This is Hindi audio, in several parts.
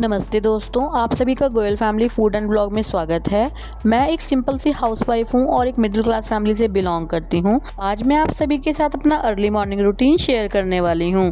नमस्ते दोस्तों, आप सभी का Goyal family food and blog में स्वागत है। मैं एक सिंपल सी हाउसवाइफ हूँ और एक मिडिल क्लास फैमिली से बिलोंग करती हूँ। आज मैं आप सभी के साथ अपना अर्ली मॉर्निंग रूटीन शेयर करने वाली हूँ।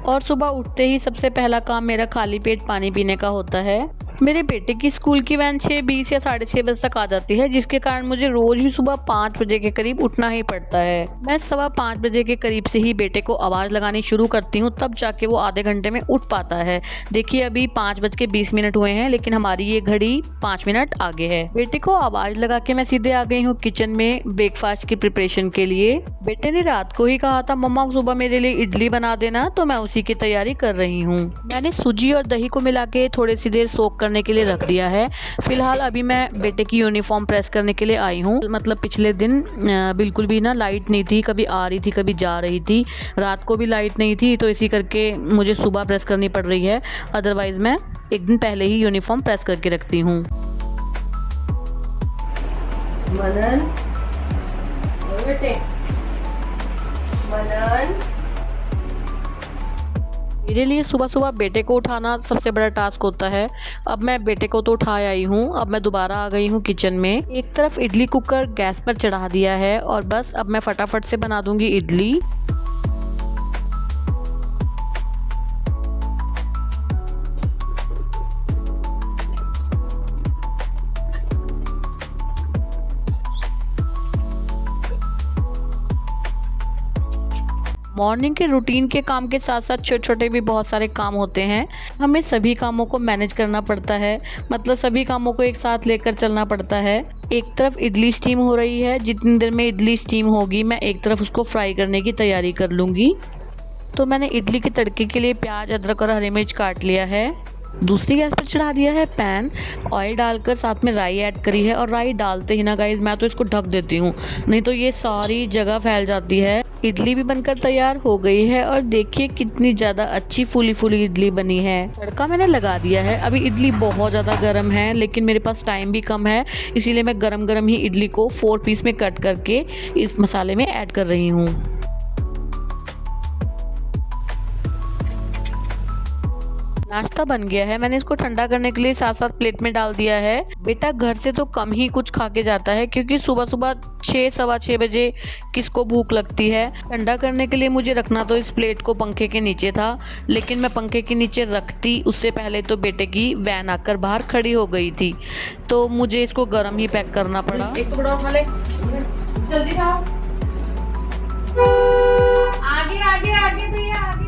और सुबह उठते ही सबसे पहला काम मेरा खाली पेट पानी पीने का होता है। मेरे बेटे की स्कूल की वैन 6:20 या 6:30 बजे तक आ जाती है, जिसके कारण मुझे रोज ही सुबह 5 बजे के करीब उठना ही पड़ता है। मैं 5:15 बजे के करीब से ही बेटे को आवाज लगानी शुरू करती हूँ, तब जाके वो आधे घंटे में उठ पाता है। देखिए अभी 5:20 हुए हैं, लेकिन हमारी ये घड़ी 5 मिनट आगे है। बेटे को आवाज लगा के मैं सीधे आ गई हूँ किचन में ब्रेकफास्ट की प्रिपरेशन के लिए। बेटे ने रात को ही कहा था मम्मा सुबह मेरे लिए इडली बना देना, तो मैं उसी की तैयारी कर रही हूँ। मैंने सूजी और दही को मिला के थोड़ी सी देर सोक करने के लिए रख दिया है। फिलहाल अभी मैं बेटे की यूनिफॉर्म प्रेस करने के लिए आई हूँ। मतलब पिछले दिन बिल्कुल भी ना लाइट नहीं थी, कभी आ रही थी कभी जा रही थी। रात को भी लाइट नहीं थी, तो इसी करके मुझे सुबह प्रेस करनी पड़ रही है। अदरवाइज मैं एक दिन पहले ही यूनिफॉर्म प्रेस करके रखती हूँ। मनन, बेटे, मनन। मेरे लिए सुबह सुबह बेटे को उठाना सबसे बड़ा टास्क होता है। अब मैं बेटे को तो उठा आई हूँ, अब मैं दोबारा आ गई हूँ किचन में। एक तरफ इडली कुकर गैस पर चढ़ा दिया है और बस अब मैं फटाफट से बना दूंगी इडली। मॉर्निंग के रूटीन के काम के साथ साथ छोटे छोटे भी बहुत सारे काम होते हैं। हमें सभी कामों को मैनेज करना पड़ता है, मतलब सभी कामों को एक साथ लेकर चलना पड़ता है। एक तरफ इडली स्टीम हो रही है, जितनी देर में इडली स्टीम होगी मैं एक तरफ उसको फ्राई करने की तैयारी कर लूँगी। तो मैंने इडली के तड़के के लिए प्याज, अदरक और हरी मिर्च काट लिया है। दूसरी गैस पर चढ़ा दिया है पैन, ऑयल डालकर साथ में राई ऐड करी है। और राई डालते ही ना गाइज मैं तो इसको ढक देती हूँ, नहीं तो ये सारी जगह फैल जाती है। इडली भी बनकर तैयार हो गई है और देखिए कितनी ज़्यादा अच्छी फूली फूली इडली बनी है। तड़का मैंने लगा दिया है। अभी इडली बहुत ज़्यादा गर्म है, लेकिन मेरे पास टाइम भी कम है, इसीलिए मैं गरम गरम ही इडली को 4 पीस में कट करके इस मसाले में ऐड कर रही हूँ। नाश्ता बन गया है, मैंने इसको ठंडा करने के लिए साथ साथ प्लेट में डाल दिया है। बेटा घर से तो कम ही कुछ खा के जाता है, क्योंकि सुबह सुबह 6-6:15 बजे किसको भूख लगती है। ठंडा करने के लिए मुझे रखना तो इस प्लेट को पंखे के नीचे था, लेकिन मैं पंखे के नीचे रखती उससे पहले तो बेटे की वैन आकर बाहर खड़ी हो गई थी, तो मुझे इसको गर्म ही पैक करना पड़ा। एक टुकड़ा उठा ले, जल्दी खाओ। आगे आगे आगे भैया आगे।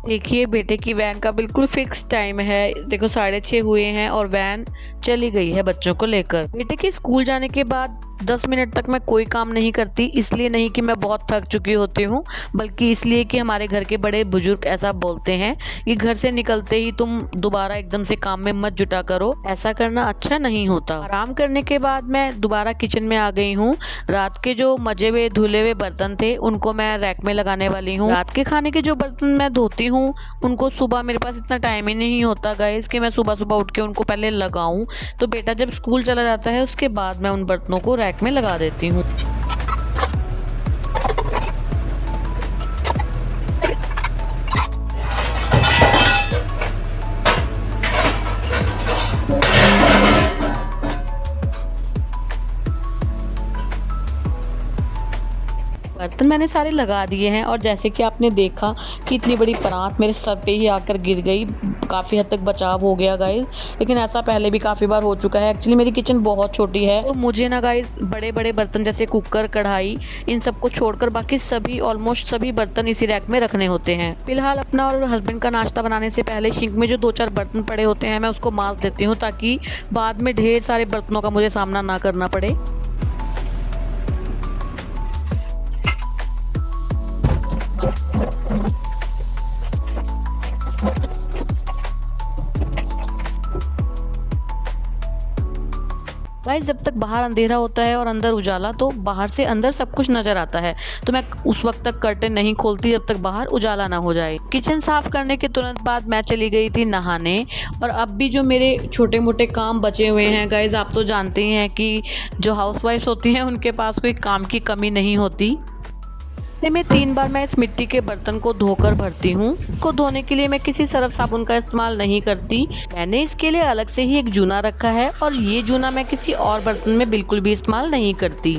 देखिए बेटे की वैन का बिल्कुल फिक्स टाइम है। देखो 6:30 हुए हैं और वैन चली गई है बच्चों को लेकर। बेटे के स्कूल जाने के बाद 10 मिनट तक मैं कोई काम नहीं करती। इसलिए नहीं कि मैं बहुत थक चुकी होती हूँ, बल्कि इसलिए कि हमारे घर के बड़े बुजुर्ग ऐसा बोलते हैं कि घर से निकलते ही तुम दोबारा एकदम से काम में मत जुटा करो, ऐसा करना अच्छा नहीं होता। आराम करने के बाद मैं दोबारा किचन में आ गई हूँ। रात के जो मजे हुए धुले हुए बर्तन थे उनको मैं रैक में लगाने वाली हूँ। रात के खाने के जो बर्तन मैं धोती हूँ उनको सुबह मेरे पास इतना टाइम ही नहीं होता गाइस कि मैं सुबह सुबह उठ के उनको पहले लगाऊं। तो बेटा जब स्कूल चला जाता है उसके बाद मैं उन बर्तनों को रैक में लगा देती हूँ। बर्तन मैंने सारे लगा दिए हैं और जैसे कि आपने देखा कि इतनी बड़ी परात मेरे सर पे ही आकर गिर गई। काफ़ी हद तक बचाव हो गया गाइज, लेकिन ऐसा पहले भी काफ़ी बार हो चुका है। एक्चुअली मेरी किचन बहुत छोटी है, तो मुझे ना गाइज बड़े बड़े बर्तन जैसे कुकर, कढ़ाई, इन सबको छोड़कर बाकी सभी ऑलमोस्ट सभी बर्तन इसी रैक में रखने होते हैं। फिलहाल अपना और हस्बैंड का नाश्ता बनाने से पहले सिंक में जो 2-4 बर्तन पड़े होते हैं मैं उसको मांज देती हूँ, ताकि बाद में ढेर सारे बर्तनों का मुझे सामना ना करना पड़े। गाइस जब तक बाहर अंधेरा होता है और अंदर उजाला तो बाहर से अंदर सब कुछ नज़र आता है, तो मैं उस वक्त तक कर्टेन नहीं खोलती जब तक बाहर उजाला ना हो जाए। किचन साफ़ करने के तुरंत बाद मैं चली गई थी नहाने, और अब भी जो मेरे छोटे मोटे काम बचे हुए हैं गाइस, आप तो जानते ही हैं कि जो हाउसवाइफ्स होती हैं उनके पास कोई काम की कमी नहीं होती। हफ्ते में 3 बार मैं इस मिट्टी के बर्तन को धोकर भरती हूँ। इसको धोने के लिए मैं किसी सर्फ साबुन का इस्तेमाल नहीं करती। मैंने इसके लिए अलग से ही एक जूना रखा है, और ये जूना मैं किसी और बर्तन में बिल्कुल भी इस्तेमाल नहीं करती,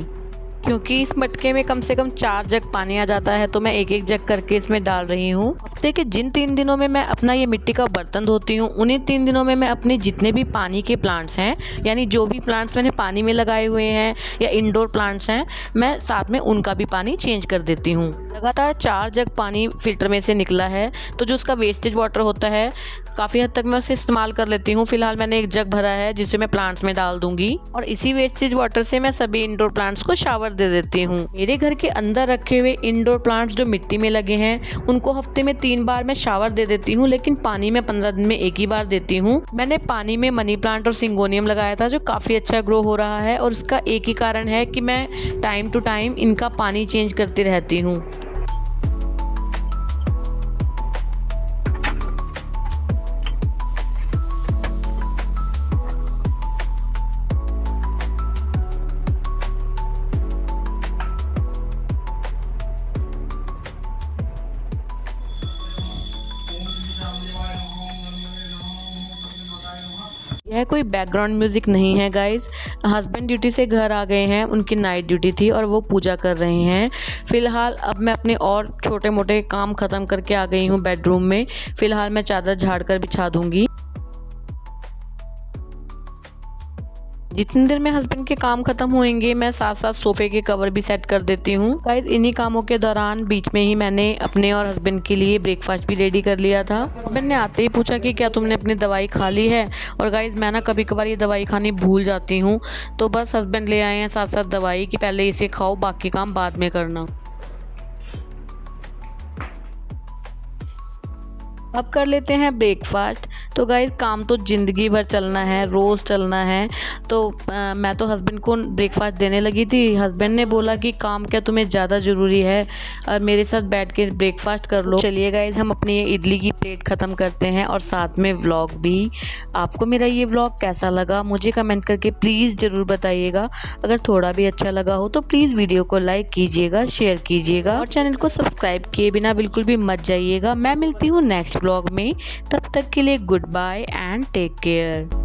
क्योंकि इस मटके में कम से कम 4 जग पानी आ जाता है, तो मैं एक एक जग करके इसमें डाल रही हूँ। हफ्ते के जिन 3 दिनों में मैं अपना ये मिट्टी का बर्तन धोती हूँ, उन्हीं 3 दिनों में मैं अपने जितने भी पानी के प्लांट्स हैं, यानी जो भी प्लांट्स मैंने पानी में लगाए हुए हैं या इंडोर प्लांट्स हैं, मैं साथ में उनका भी पानी चेंज कर देती हूँ। लगातार 4 जग पानी फिल्टर में से निकला है, तो जो उसका वेस्टेज वाटर होता है काफ़ी हद तक मैं उसे इस्तेमाल कर लेती हूँ। फिलहाल मैंने एक जग भरा है जिसे मैं प्लांट्स में डाल दूंगी, और इसी वेस्टेज वाटर से मैं सभी इंडोर प्लांट्स को शावर दे देती हूँ। मेरे घर के अंदर रखे हुए इंडोर प्लांट्स जो मिट्टी में लगे हैं, उनको हफ्ते में 3 बार मैं शावर दे देती हूँ, लेकिन पानी में 15 दिन में एक ही बार देती हूँ। मैंने पानी में मनी प्लांट और सिंगोनियम लगाया था जो काफ़ी अच्छा ग्रो हो रहा है, और इसका एक ही कारण है कि मैं टाइम टू टाइम इनका पानी चेंज करती रहती हूँ। यह कोई बैकग्राउंड म्यूज़िक नहीं है गाइस। हस्बैंड ड्यूटी से घर आ गए हैं, उनकी नाइट ड्यूटी थी और वो पूजा कर रहे हैं। फ़िलहाल अब मैं अपने और छोटे मोटे काम ख़त्म करके आ गई हूँ बेडरूम में। फ़िलहाल मैं चादर झाड़ कर बिछा दूँगी। जितनी देर में हस्बैंड के काम खत्म होंगे, मैं साथ साथ सोफे के कवर भी सेट कर देती हूँ। गाइस इन्हीं कामों के दौरान बीच में ही मैंने अपने और हस्बैंड के लिए ब्रेकफास्ट भी रेडी कर लिया था। हस्बैंड ने आते ही पूछा कि क्या तुमने अपनी दवाई खा ली है, और गाइस मैं ना कभी कभार ये दवाई खानी भूल जाती हूँ, तो बस हस्बैंड ले आए हैं साथ साथ दवाई कि पहले इसे खाओ, बाकी काम बाद में करना। अब कर लेते हैं ब्रेकफास्ट। तो गाइस काम तो ज़िंदगी भर चलना है, रोज़ चलना है, तो मैं तो हस्बैंड को ब्रेकफास्ट देने लगी थी। हस्बैंड ने बोला कि काम क्या तुम्हें ज़्यादा ज़रूरी है, और मेरे साथ बैठ के ब्रेकफास्ट कर लो। चलिए गाइस हम अपनी ये इडली की प्लेट ख़त्म करते हैं, और साथ में व्लॉग भी। आपको मेरा ये व्लॉग कैसा लगा मुझे कमेंट करके प्लीज़ ज़रूर बताइएगा। अगर थोड़ा भी अच्छा लगा हो तो प्लीज़ वीडियो को लाइक कीजिएगा, शेयर कीजिएगा, और चैनल को सब्सक्राइब किए बिना बिल्कुल भी मत जाइएगा। मैं मिलती हूँ नेक्स्ट व्लॉग में, तब तक के लिए goodbye and take care.